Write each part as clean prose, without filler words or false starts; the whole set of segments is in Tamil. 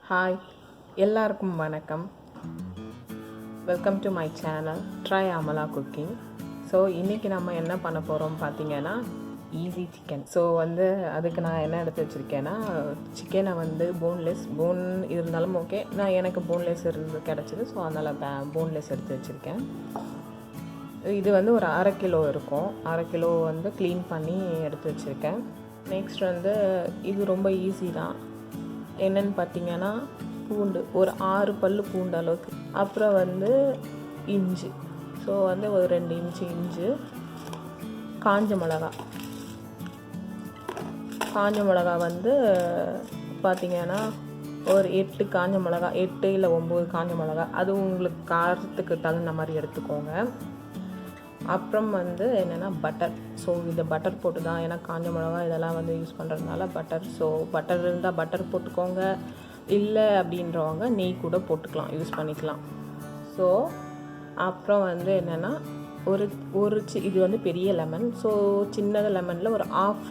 ஹாய், எல்லாருக்கும் வணக்கம். Welcome to my channel try Amala cooking. So இன்றைக்கி நம்ம என்ன பண்ண போகிறோம் பார்த்தீங்கன்னா ஈஸி சிக்கன். ஸோ அதுக்கு நான் என்ன எடுத்து வச்சுருக்கேன்னா, சிக்கனை போன் இருந்தாலும் ஓகே, நான் எனக்கு போன்லெஸ் கிடச்சிது. ஸோ அதனால் போன்லெஸ் எடுத்து வச்சுருக்கேன். இது ஒரு 1/2 கிலோ இருக்கும். 1/2 கிலோ க்ளீன் பண்ணி எடுத்து வச்சுருக்கேன். நெக்ஸ்ட் இது ரொம்ப ஈஸி தான். என்னென்னு பார்த்தீங்கன்னா, பூண்டு ஒரு 6 பல் பூண்டு அளவுக்கு, அப்புறம் இஞ்சி. ஸோ ஒரு 2 இன்ச்சு இஞ்சி, காஞ்ச மிளகா பார்த்திங்கன்னா ஒரு 8 காஞ்ச மிளகா, 8 இல்லை 9 காஞ்ச மிளகா, அது உங்களுக்கு காரத்துக்கு தகுந்த மாதிரி எடுத்துக்கோங்க. அப்புறம் என்னென்னா பட்டர். ஸோ இந்த பட்டர் போட்டு தான், ஏன்னா காஞ்ச மிளகா இதெல்லாம் யூஸ் பண்ணுறதுனால பட்டர். ஸோ பட்டர் இருந்தால் பட்டர் போட்டுக்கோங்க, இல்லை அப்படின்றவங்க நெய் கூட போட்டுக்கலாம், யூஸ் பண்ணிக்கலாம். ஸோ அப்புறம் என்னென்னா இது பெரிய லெமன். ஸோ சின்னது லெமனில் ஒரு ஆஃப்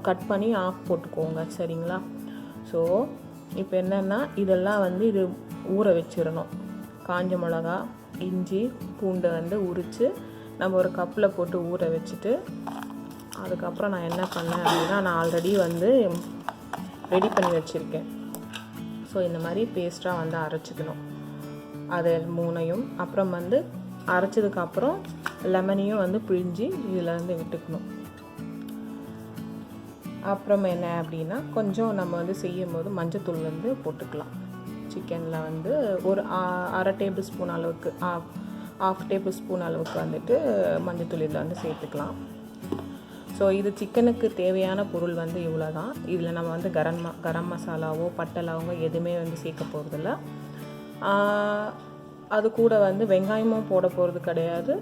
கட் பண்ணி ஆஃப் போட்டுக்கோங்க, சரிங்களா? ஸோ இப்போ என்னென்னா இதெல்லாம் இது ஊற வச்சிடணும். காஞ்ச மிளகா, இஞ்சி, பூண்டு உரித்து நம்ம ஒரு கப்பில் போட்டு ஊற வச்சுட்டு, அதுக்கப்புறம் நான் என்ன பண்ணேன் அப்படின்னா, நான் ஆல்ரெடி ரெடி பண்ணி வச்சுருக்கேன். ஸோ இந்த மாதிரி பேஸ்ட்டாக அரைச்சிக்கணும் அது 3ஐயும். அப்புறம் அரைச்சதுக்கப்புறம் லெமனையும் பிழிஞ்சு இதில் விட்டுக்கணும். அப்புறம் என்ன அப்படின்னா, கொஞ்சம் நம்ம செய்யும் போது மஞ்சத்தூள் போட்டுக்கலாம். சிக்கனில் ஒரு 1/2 டேபிள் ஸ்பூன் அளவுக்கு, 1/2 டேபிள் ஸ்பூன் அளவுக்கு மஞ்சத்தூள் இதில் சேர்த்துக்கலாம். ஸோ இது சிக்கனுக்கு தேவையான பொருள் இவ்வளோ தான். இதில் நம்ம கரம் மசாலாவோ பட்டை லவங்கோ எதுவுமே சேர்க்க போகிறதில்ல. அது கூட வெங்காயமும் போட போகிறது கிடையாது,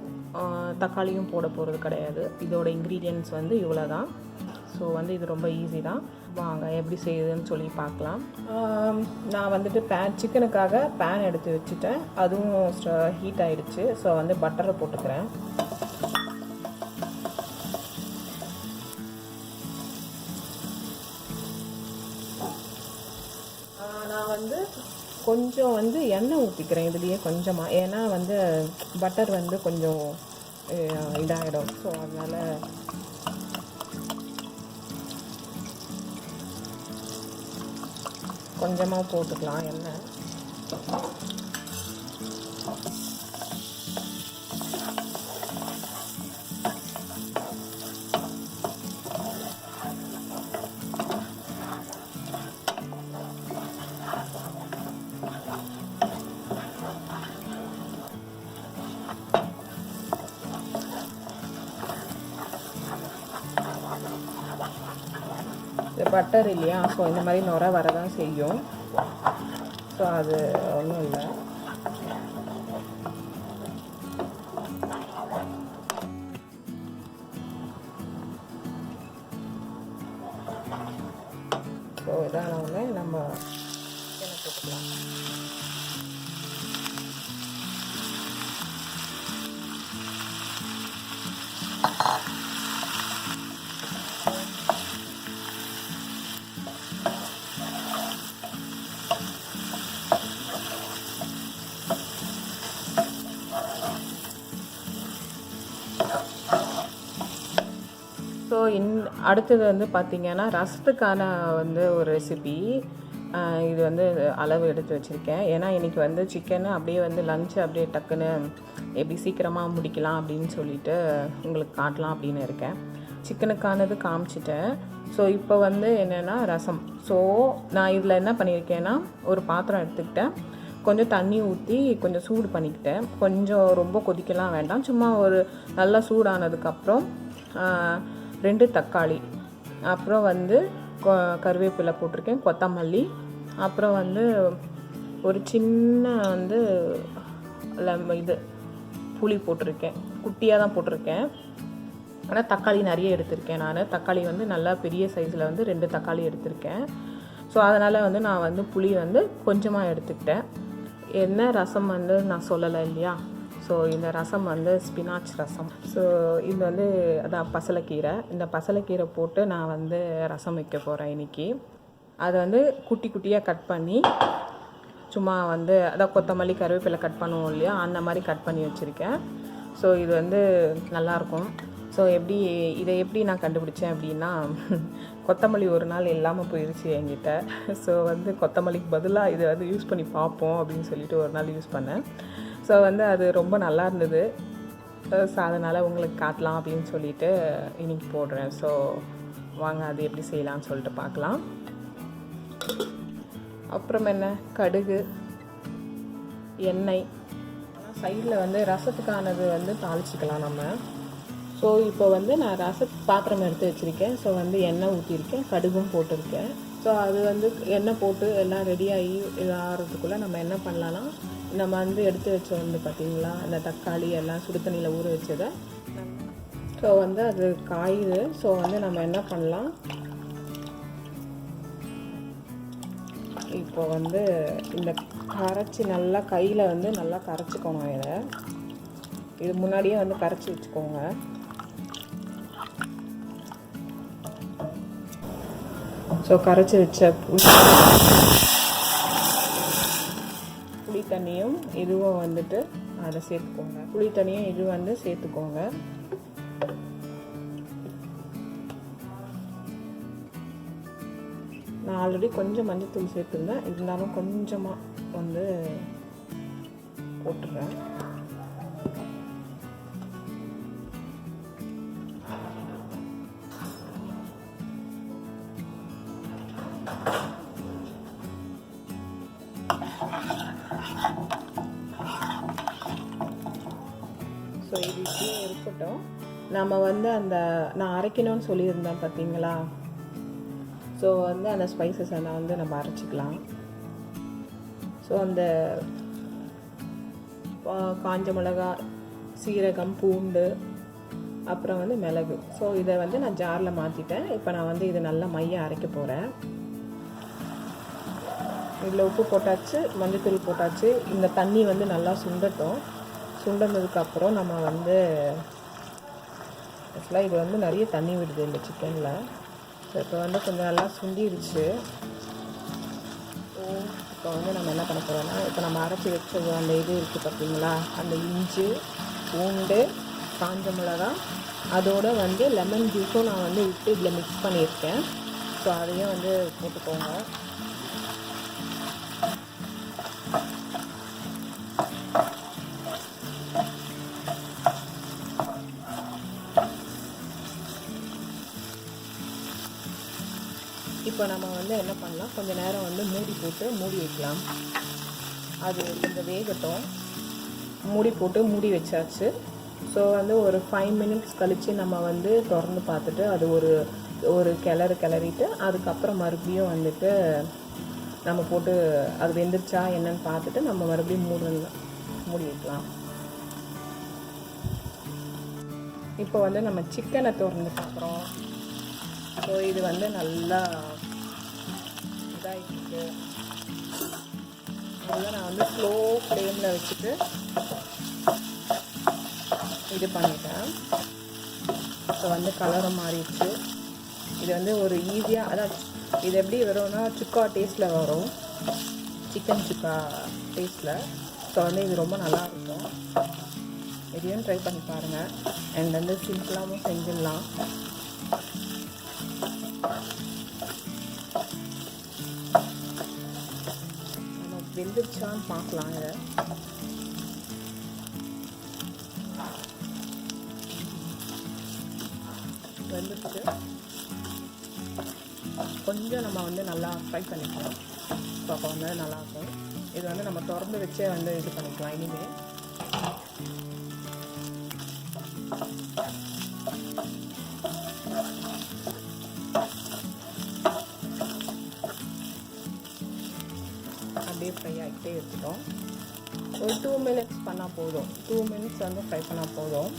தக்காளியும் போட போகிறது கிடையாது. இதோட இன்க்ரீடியன்ட்ஸ் இவ்வளோ தான். ஸோ இது ரொம்ப ஈஸி தான். வாங்க எப்படி செய்யுதுன்னு சொல்லி பார்க்கலாம். நான் சிக்கனுக்காக பேன் எடுத்து வச்சுட்டேன். அதுவும் ஹீட் ஆகிடுச்சு. ஸோ பட்டரை போட்டுக்கிறேன். நான் கொஞ்சம் எண்ணெய் ஊற்றிக்கிறேன் இதுலேயே கொஞ்சமாக. ஏன்னா பட்டர் கொஞ்சம் இதாகிடும். ஸோ அதனால் கொஞ்சமாக போட்டுக்கலாம் எண்ணெய். இது பட்டர் இல்லையா, ஸோ இந்த மாதிரி நுரை வரதான் செய்யும். ஸோ அது ஒன்றும் இல்லை. ஸோ இதான நம்ம சிக்கனை போட்டுக்கலாம். ஸோ அடுத்தது பார்த்திங்கன்னா, ரசத்துக்கான ஒரு ரெசிபி. இது அளவு எடுத்து வச்சுருக்கேன். ஏன்னா இன்றைக்கி சிக்கனு அப்படியே லஞ்சு அப்படியே டக்குன்னு எப்படி சீக்கிரமாக முடிக்கலாம் அப்படின்னு சொல்லிட்டு உங்களுக்கு காட்டலாம் அப்படின்னு இருக்கேன். சிக்கனுக்கானது காமிச்சிட்டேன். ஸோ இப்போ என்னென்னா ரசம். ஸோ நான் இதில் என்ன பண்ணியிருக்கேன்னா, ஒரு பாத்திரம் எடுத்துக்கிட்டேன், கொஞ்சம் தண்ணி ஊற்றி கொஞ்சம் சூடு பண்ணிக்கிட்டேன். கொஞ்சம் ரொம்ப கொதிக்கலாம் வேண்டாம், சும்மா ஒரு நல்லா சூடானதுக்கப்புறம் 2 தக்காளி, அப்புறம் கருவேப்பிலை போட்டிருக்கேன், கொத்தமல்லி, அப்புறம் ஒரு சின்ன இது புளி போட்டிருக்கேன். குட்டியாக தான் போட்டிருக்கேன், ஆனால் தக்காளி நிறைய எடுத்திருக்கேன். நான் தக்காளி நல்லா பெரிய சைஸில் 2 தக்காளி எடுத்திருக்கேன். ஸோ அதனால் நான் புளி கொஞ்சமாக எடுத்துக்கிட்டேன். என்ன ரசம் நான் சொல்லலை இல்லையா. ஸோ இந்த ரசம் ஸ்பினாச் ரசம். ஸோ இது அதான் பசலைக்கீரை. இந்த பசலைக்கீரை போட்டு நான் ரசம் வைக்க போகிறேன் இன்றைக்கி. அதை வந்து குட்டி குட்டியாக கட் பண்ணி சும்மா வந்து அதான் கொத்தமல்லி கருவேப்பிலை கட் பண்ணுவோம் இல்லையா, அந்த மாதிரி கட் பண்ணி வச்சுருக்கேன். ஸோ இது வந்து நல்லாயிருக்கும். ஸோ இதை எப்படி நான் கண்டுபிடிச்சேன் அப்படின்னா, கொத்தமல்லி ஒரு நாள் இல்லாமல் போயிடுச்சு என்கிட்ட. ஸோ வந்து கொத்தமல்லிக்கு பதிலாக இதை வந்து யூஸ் பண்ணி பார்ப்போம் அப்படின்னு சொல்லிட்டு ஒரு நாள் யூஸ் பண்ணேன். ஸோ வந்து அது ரொம்ப நல்லா இருந்தது. ஸோ அதனால் உங்களுக்கு காட்டலாம் அப்படின்னு சொல்லிட்டு இன்றைக்கி போடுறேன். ஸோ வாங்க அது எப்படி செய்யலாம்னு சொல்லிட்டு பார்க்கலாம். அப்புறம் என்ன, கடுகு, எண்ணெய், சைடில் வந்து ரசத்துக்கானது வந்து தாளிச்சிக்கலாம் நம்ம. ஸோ இப்போ வந்து நான் பாத்திரம் எடுத்து வச்சுருக்கேன். ஸோ வந்து எண்ணெய் ஊற்றிருக்கேன், கடுகும் போட்டிருக்கேன். ஸோ அது வந்து எண்ணெய் போட்டு எல்லாம் ரெடியாகி ஆகிறதுக்குள்ளே நம்ம என்ன பண்ணலான்னா, நம்ம வந்து எடுத்து வச்சோம் வந்து பார்த்திங்களா, அந்த தக்காளி எல்லாம் சுடு தண்ணியில் ஊற வச்சதை. ஸோ வந்து அது காயுது. ஸோ வந்து நம்ம என்ன பண்ணலாம், இப்போ வந்து இந்த கரைச்சி நல்லா கையில் வந்து நல்லா கரைச்சிக்கணும். இது முன்னாடியே வந்து கரைச்சி வச்சுக்கோங்க. ஸோ கரைச்சி வச்ச புளி தண்ணியும் இதுவும் வந்துட்டு அதை சேர்த்துக்கோங்க. புளி தண்ணியும் இது வந்து சேர்த்துக்கோங்க. நான் ஆல்ரெடி கொஞ்சம் மஞ்சத்தூள் சேர்த்துருந்தேன், இருந்தாலும் கொஞ்சமாக வந்து போட்டுடுறேன். ஸோ இது இப்படியே இருக்கட்டும். நம்ம வந்து அந்த நான் அரைக்கணும்னு சொல்லியிருந்தேன் பார்த்தீங்களா. ஸோ வந்து அந்த ஸ்பைசஸை நான் வந்து நம்ம அரைச்சிக்கலாம். ஸோ அந்த காஞ்ச மிளகா, சீரகம், பூண்டு, அப்புறம் வந்து மிளகு. ஸோ இதை வந்து நான் ஜாரில் மாற்றிட்டேன். இப்போ நான் வந்து இதை நல்லா மைய அரைக்க போகிறேன். இதில் உப்பு போட்டாச்சு, மஞ்சத்தூள் போட்டாச்சு. இந்த தண்ணி வந்து நல்லா சுண்டட்டும். சுண்டனதுக்கப்புறம் நம்ம வந்து ஆக்சுவலாக இது வந்து நிறைய தண்ணி விடுது இந்த சிக்கனில். ஸோ இப்போ வந்து கொஞ்சம் நல்லா சுண்டிடுச்சு. ஸோ இப்போ வந்து நம்ம என்ன பண்ண போகிறோம்னா, இப்போ நம்ம அரைச்சி வச்சது அந்த இது இருக்குது பார்த்தீங்களா, அந்த இஞ்சி, பூண்டு, காஞ்ச மிளகா, அதோடு வந்து லெமன் ஜூஸும் நான் வந்து விட்டு இதில் மிக்ஸ் பண்ணியிருக்கேன். ஸோ அதையும் வந்து போட்டுக்கோங்க. இப்போ நம்ம வந்து என்ன பண்ணலாம், கொஞ்சம் நேரம் வந்து மூடி வைக்கலாம். அது கொஞ்சம் வேகட்டும். மூடி வச்சாச்சு. ஸோ வந்து ஒரு 5 மினிட்ஸ் கழித்து நம்ம வந்து திறந்து பார்த்துட்டு அது ஒரு கிளறிட்டு அதுக்கப்புறம் மறுபடியும் வந்துட்டு நம்ம போட்டு அது வெந்துருச்சா என்னன்னு பார்த்துட்டு நம்ம மறுபடியும் மூடி வைக்கலாம். இப்போ வந்து நம்ம சிக்கனை திறந்து பார்க்குறோம். ஸோ இது வந்து நல்லா இதாகிட்டு நான் வந்து ஸ்லோ ஃப்ளேமில் வச்சுட்டு இது பண்ணிட்டேன். ஸோ வந்து கலரும் மாறிடுச்சு. இது வந்து ஒரு ஈஸியாக, அதான் இது எப்படி வரும்னா சுக்கா டேஸ்ட்டில் வரும், சிக்கன் சுக்கா டேஸ்ட்டில். ஸோ வந்து இது ரொம்ப நல்லாயிருக்கும். இதையும் ட்ரை பண்ணி பாருங்கள். அண்ட் வந்து சிம்பிளாகவும் செஞ்சிடலாம். நம்ம வெந்துருச்சான்னு பார்க்கலாம். இதை வெந்துச்சு கொஞ்சம் நம்ம வந்து நல்லா ஃப்ரை பண்ணிக்கலாம். ஸோ அப்போ வந்து நல்லாயிருக்கும். இது வந்து நம்ம திறந்து வச்சே வந்து இது பண்ணிக்கலாம். இனிமேல் அப்படியே ஃப்ரை ஆகிட்டே இருக்கட்டும். ஒரு 2 மினிட்ஸ் பண்ணால் போதும். 2 மினிட்ஸ் வந்து ஃப்ரை பண்ணால் போதும்.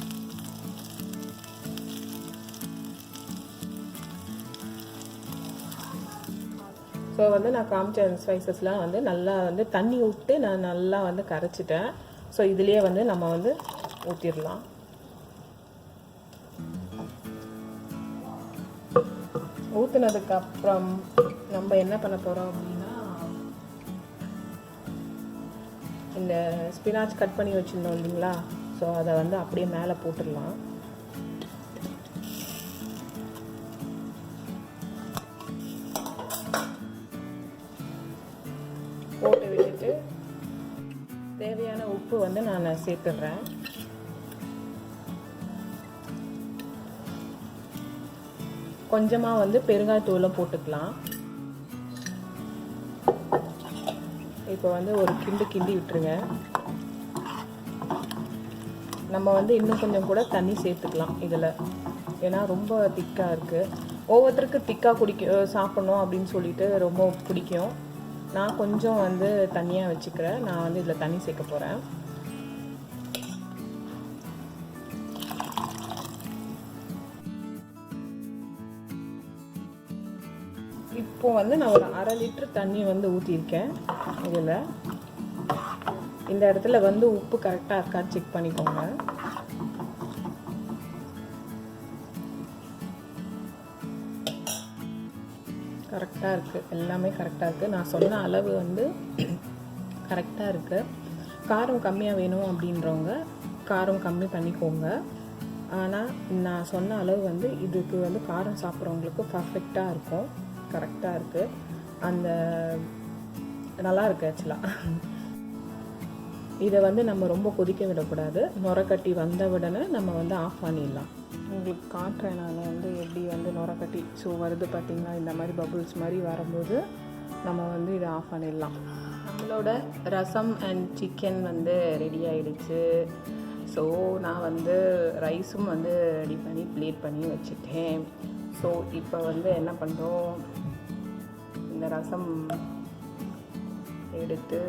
ஸோ வந்து நான் காமிச்ச ஸ்பைசஸ்லாம் வந்து நல்லா வந்து தண்ணி விட்டு நான் நல்லா வந்து கரைச்சிட்டேன். ஸோ இதுலேயே வந்து நம்ம வந்து ஊற்றிடலாம். ஊற்றினதுக்கப்புறம் நம்ம என்ன பண்ண போகிறோம் அப்படின்னா, இந்த ஸ்பினாச் கட் பண்ணி வச்சுருந்தோம் இல்லைங்களா, ஸோ அதை வந்து அப்படியே மேலே போட்டுடலாம். போட்டு விட்டுட்டு தேவையான உப்பு வந்து நான் சேர்த்துடுறேன். கொஞ்சமாக வந்து பெருங்காயத்தூளை போட்டுக்கலாம். இப்போ வந்து ஒரு கிண்டி விட்டுருங்க. நம்ம வந்து இன்னும் கொஞ்சம் கூட தண்ணி சேர்த்துக்கலாம் இதில், ஏன்னா ரொம்ப திக்காக இருக்குது. ஒவ்வொருத்தருக்கு திக்காக சாப்பிட்ணும் அப்படின்னு சொல்லிட்டு ரொம்ப பிடிக்கும். நான் கொஞ்சம் வந்து தண்ணியாக வச்சுக்கிறேன். நான் வந்து இதில் தண்ணி சேர்க்க போகிறேன். இப்போ வந்து நான் ஒரு 1/2 லிட்டர் தண்ணி வந்து ஊற்றிருக்கேன். இதில் இந்த இடத்துல வந்து உப்பு கரெக்டாக இருக்கான்னு செக் பண்ணிக்கோங்க. கரெக்டாக இருக்குது, எல்லாமே கரெக்டாக இருக்குது. நான் சொன்ன அளவு வந்து கரெக்டாக இருக்குது. காரம் கம்மியாக வேணும் அப்படின்றவங்க காரம் கம்மி பண்ணிக்கோங்க. ஆனால் நான் சொன்ன அளவு வந்து இதுக்கு வந்து காரம் சாப்பிட்றவங்களுக்கு பர்ஃபெக்டாக இருக்கும், கரெக்டாக இருக்குது. அந்த நல்லா இருக்குது ஆக்சுவலாக. இதை வந்து நம்ம ரொம்ப கொதிக்க விடக்கூடாது. நுரக்கட்டி வந்த உடனே நம்ம வந்து ஆஃப் பண்ணிடலாம். உங்களுக்கு காட்டுறேன் நான் வந்து எப்படி வந்து நுரக்கட்டி வருது பார்த்திங்களா. இந்த மாதிரி பபுள்ஸ் மாதிரி வரும்போது நம்ம வந்து இதை ஆஃப் பண்ணிடலாம். நம்மளோட ரசம் அண்ட் சிக்கன் வந்து ரெடி ஆகிடுச்சு. ஸோ நான் வந்து ரைஸும் வந்து ரெடி பண்ணி பிளேட் பண்ணி வச்சுட்டேன். ஸோ இப்போ வந்து என்ன பண்ணுறோம், இந்த ரசம் எடுத்து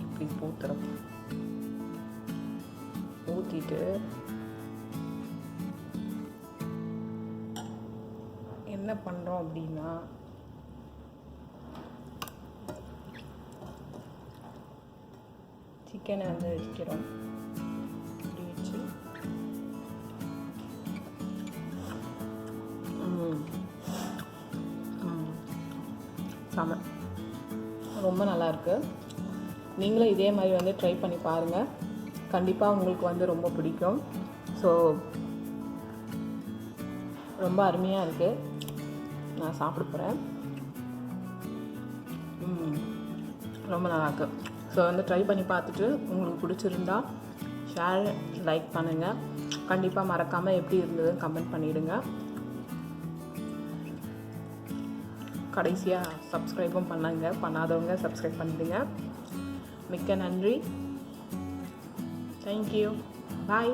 இப்படி ஊற்றுறோம். ஊற்றிட்டு என்ன பண்ணுறோம் அப்படின்னா, சிக்கனை வந்து வைக்கிறோம். இப்படி வச்சு செம, ரொம்ப நல்லாயிருக்கு. நீங்களும் இதே மாதிரி வந்து ட்ரை பண்ணி பாருங்கள். கண்டிப்பாக உங்களுக்கு வந்து ரொம்ப பிடிக்கும். ஸோ ரொம்ப அருமையாக இருக்குது. நான் சாப்பிட போகிறேன். ரொம்ப நல்லாயிருக்கு. ஸோ வந்து ட்ரை பண்ணி பார்த்துட்டு உங்களுக்கு பிடிச்சிருந்தா ஷேர், லைக் பண்ணுங்கள். கண்டிப்பாக மறக்காமல் எப்படி இருந்ததுன்னு கமெண்ட் பண்ணிவிடுங்க. கடைசியாக சப்ஸ்கிரைபும் பண்ணாதவங்க சப்ஸ்கிரைப் பண்ணிவிடுங்க. மிக்க நன்றி. தேங்க்யூ. பாய்.